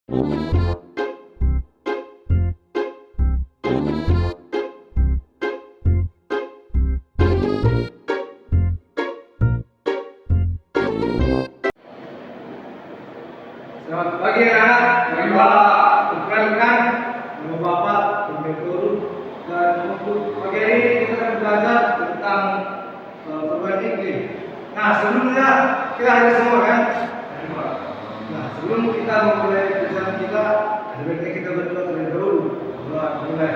Selamat pagi anak-anak. Mari Pak, perkenalkan nama Bapak Guru. Dan untuk pagi hari ini kita akan belajar tentang perubahan iklim. Nah, sebelumnya kita ada semua kan? Nah, sebelum kita memulai pelajaran kita, ada baiknya kita berdoa terlebih dahulu. Doa mulai.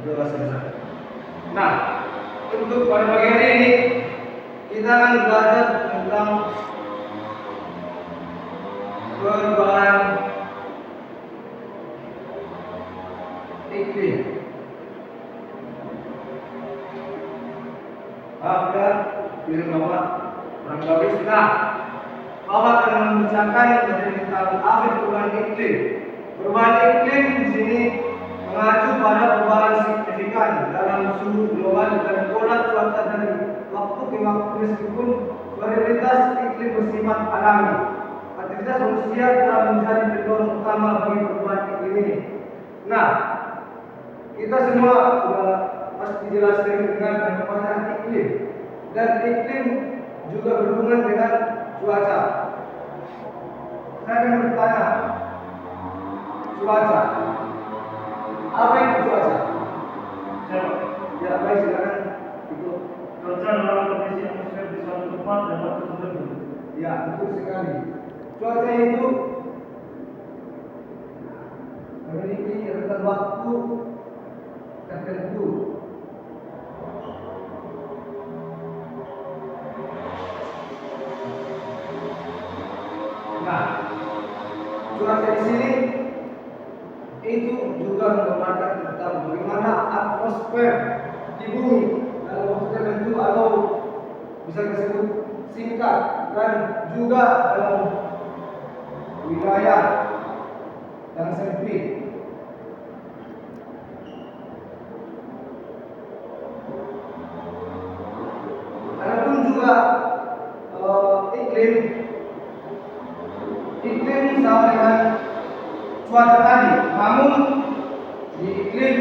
Doa selesai. Nah, untuk pada pagi hari ini kita akan belajar tentang perubahan iklim. Ada film Bapak kurang bagus. Nah, Bapak akan membacakan dari tentang apa perubahan iklim. Perubahan iklim di sini mengacu pada perubahan signifikan dalam suhu global dan pola cuaca dari waktu ke waktu meskipun varietas iklim bersifat alami. Aktivitas manusia telah menjadi pendorong utama bagi perubahan iklim ini. Nah, kita semua sudah pasti jelas dengan perubahan iklim, dan iklim juga berhubungan dengan cuaca. Saya akan bertanya, cuaca, apa itu cuaca? Ya, baik, silakan ikut. Cuaca adalah kondisi atmosfer di suatu tempat dan waktu tertentu. Ya, betul sekali. Cuaca itu memiliki rentan waktu tertentu. Nah, cuaca di sini itu juga menggambarkan tentang bagaimana atmosfer di bumi dalam waktu tertentu atau bisa disebut singkat dan juga dalam wilayah yang sempit. Adapun juga iklim sama dengan cuaca tadi, namun di iklim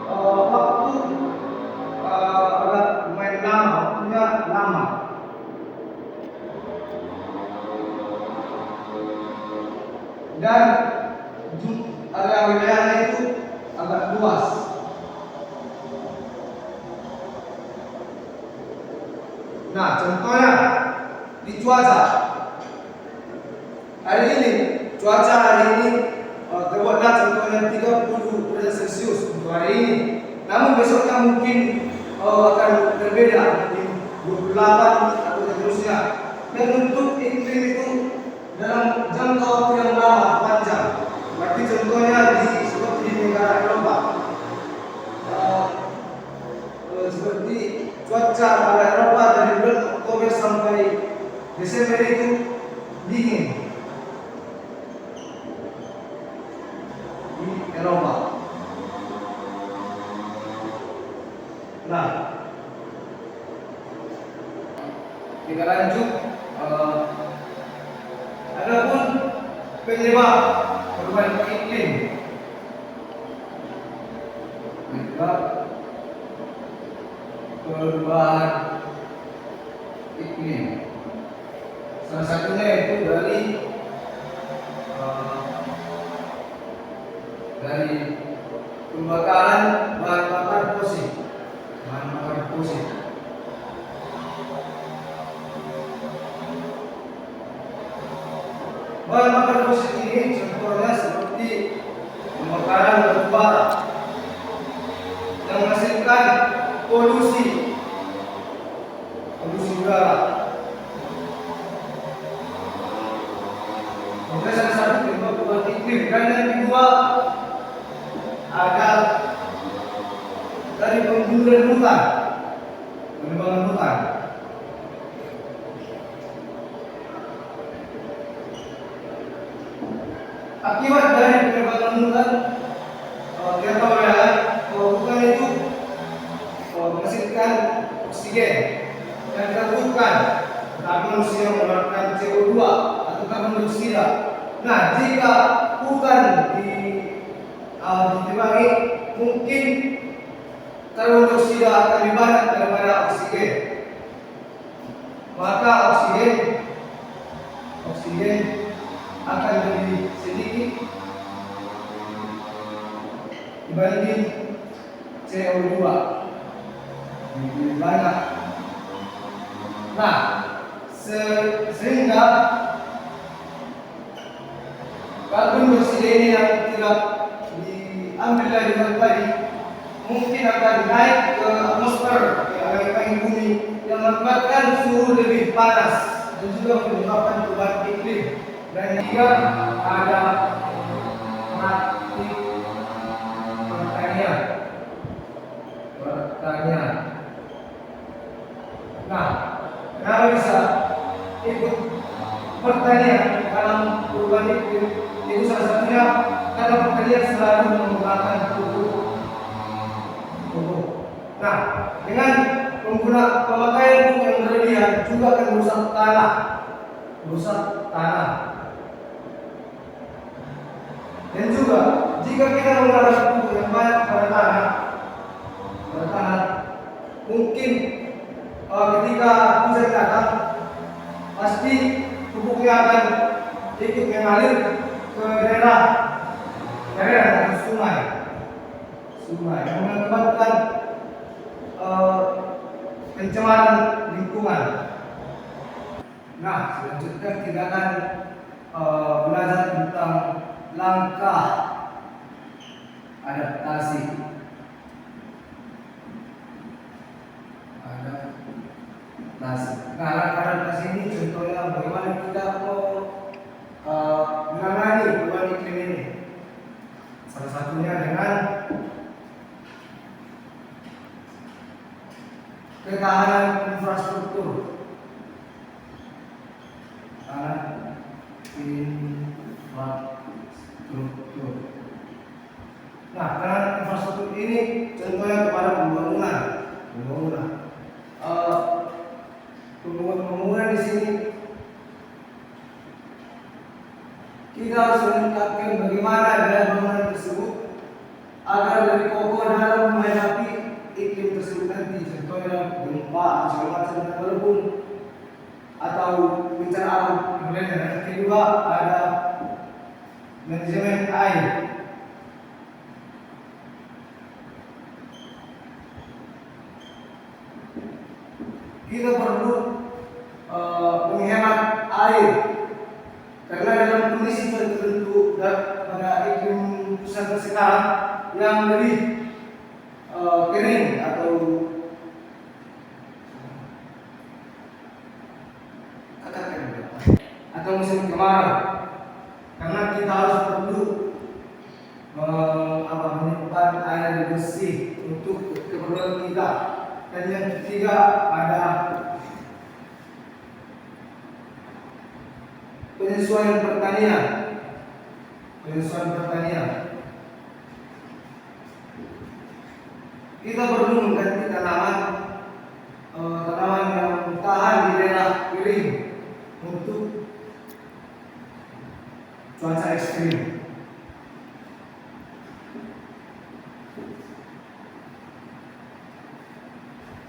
waktu agak lumayan lama, waktunya lama. Dan area wilayahnya itu agak luas. Nah, contohnya di cuaca hari ini, terbuatlah contohnya 30 derajat Celcius untuk hari ini. Namun besoknya mungkin akan berbeda, mungkin 28 atau seterusnya. Dan untuk iklim itu dalam jangka waktu yang lama, panjang. Berarti contohnya seperti di negara Eropa, seperti cuaca pada Eropa dari bulan Oktober sampai Desember itu dingin di Eropa. Nah, kita lanjut. Adapun penyebab perubahan iklim, salah satunya itu dari pembakaran bahan bakar fosil. Bahan bakar fosil ini contohnya seperti pembakaran batu bara yang menghasilkan polusi udara. Ini salah satu penyebab perubahan iklim. Dan yang kedua ada dari penebangan hutan. Akibat dari penebangan hutan, kita tahu ya, hutan itu menghasilkan oksigen yang kita butuhkan, tapi manusia mengeluarkan CO2 atau karbon dioksida. Nah, jika bukan ditimbang, mungkin karbon dioksida akan lebih banyak daripada oksigen. Maka oksigen akan lebih sedikit dibanding CO2, lebih banyak. Nah, sehingga karbon dioksida ini yang tidak diambil dari tadi mungkin akan naik ke atmosfer, ke bumi, yang mengakibatkan suhu lebih panas dan juga menyebabkan perubahan iklim. Dan juga ada praktik pertanian. Nah, kenapa bisa ikut pertanian dalam perubahan iklim? Itu salah satunya karena pertanian selalu menggunakan pupuk. Nah, dengan pemakaian pupuk yang berlebihan juga akan merusak tanah. Dan juga jika kita menggunakan pupuk yang banyak pada tanah, mungkin ketika hujan datang, pasti pupuknya akan ikut mengalir ke daerah sungai yang mengakibatkan pencemaran lingkungan. Nah, selanjutnya kita akan belajar tentang langkah adaptasi. Nah, langkah adaptasi ini contohnya bagaimana kita mau menangani perubahan iklim ini. Salah satunya dengan ketahanan infrastruktur. Nah, karena infrastruktur ini contohnya kepada pembangunan. Pembangunan di sini kita harus meningkatkan bagaimana daya bangunan tersebut agar lebih kokoh dalam menghadapi iklim tersebut nanti. Contohnya gempa, segala macam, walaupun atau bencana alam yang lainnya. Dan kedua ada manajemen air. Kita perlu menghemat air karena dalam kondisi tertentu dan pada iklim Nusantara sekarang yang lebih kering atau musim kemarau, karena kita harus perlu menyimpan air bersih untuk keperluan kita. Dan yang ketiga ada penyesuaian pertanian. Kita perlu mengganti tanaman yang tahan di daerah kering untuk cuaca ekstrim.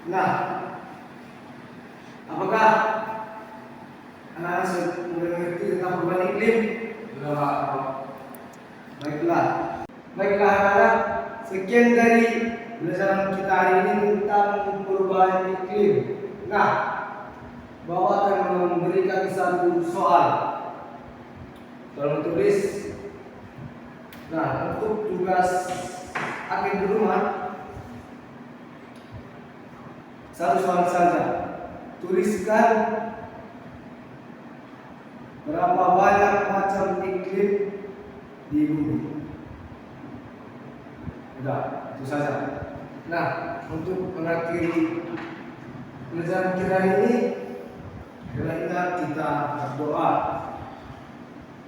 Nah, apakah anak-anak sudah mengerti tentang perubahan iklim? Baiklah anak-anak, sekian dari pelajaran kita hari ini tentang perubahan iklim. Nah, Bapak akan memberikan satu soal. Tolong tulis. Nah, untuk tugas akhir di rumah, satu soal saja. Tuliskan berapa banyak macam iklim di bumi. Sudah, itu saja. Nah, untuk mengakhiri pelajaran kita ini, ingat kita berdoa.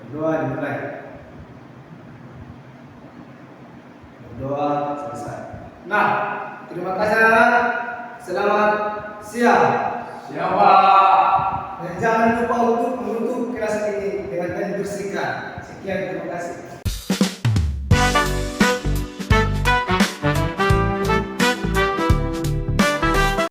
Berdoa dimulai. Berdoa selesai. Nah, terima kasih anak-anak. Selamat siang. Siapa? Dan jangan lupa untuk menutup bersihkan. Sekian, terima kasih.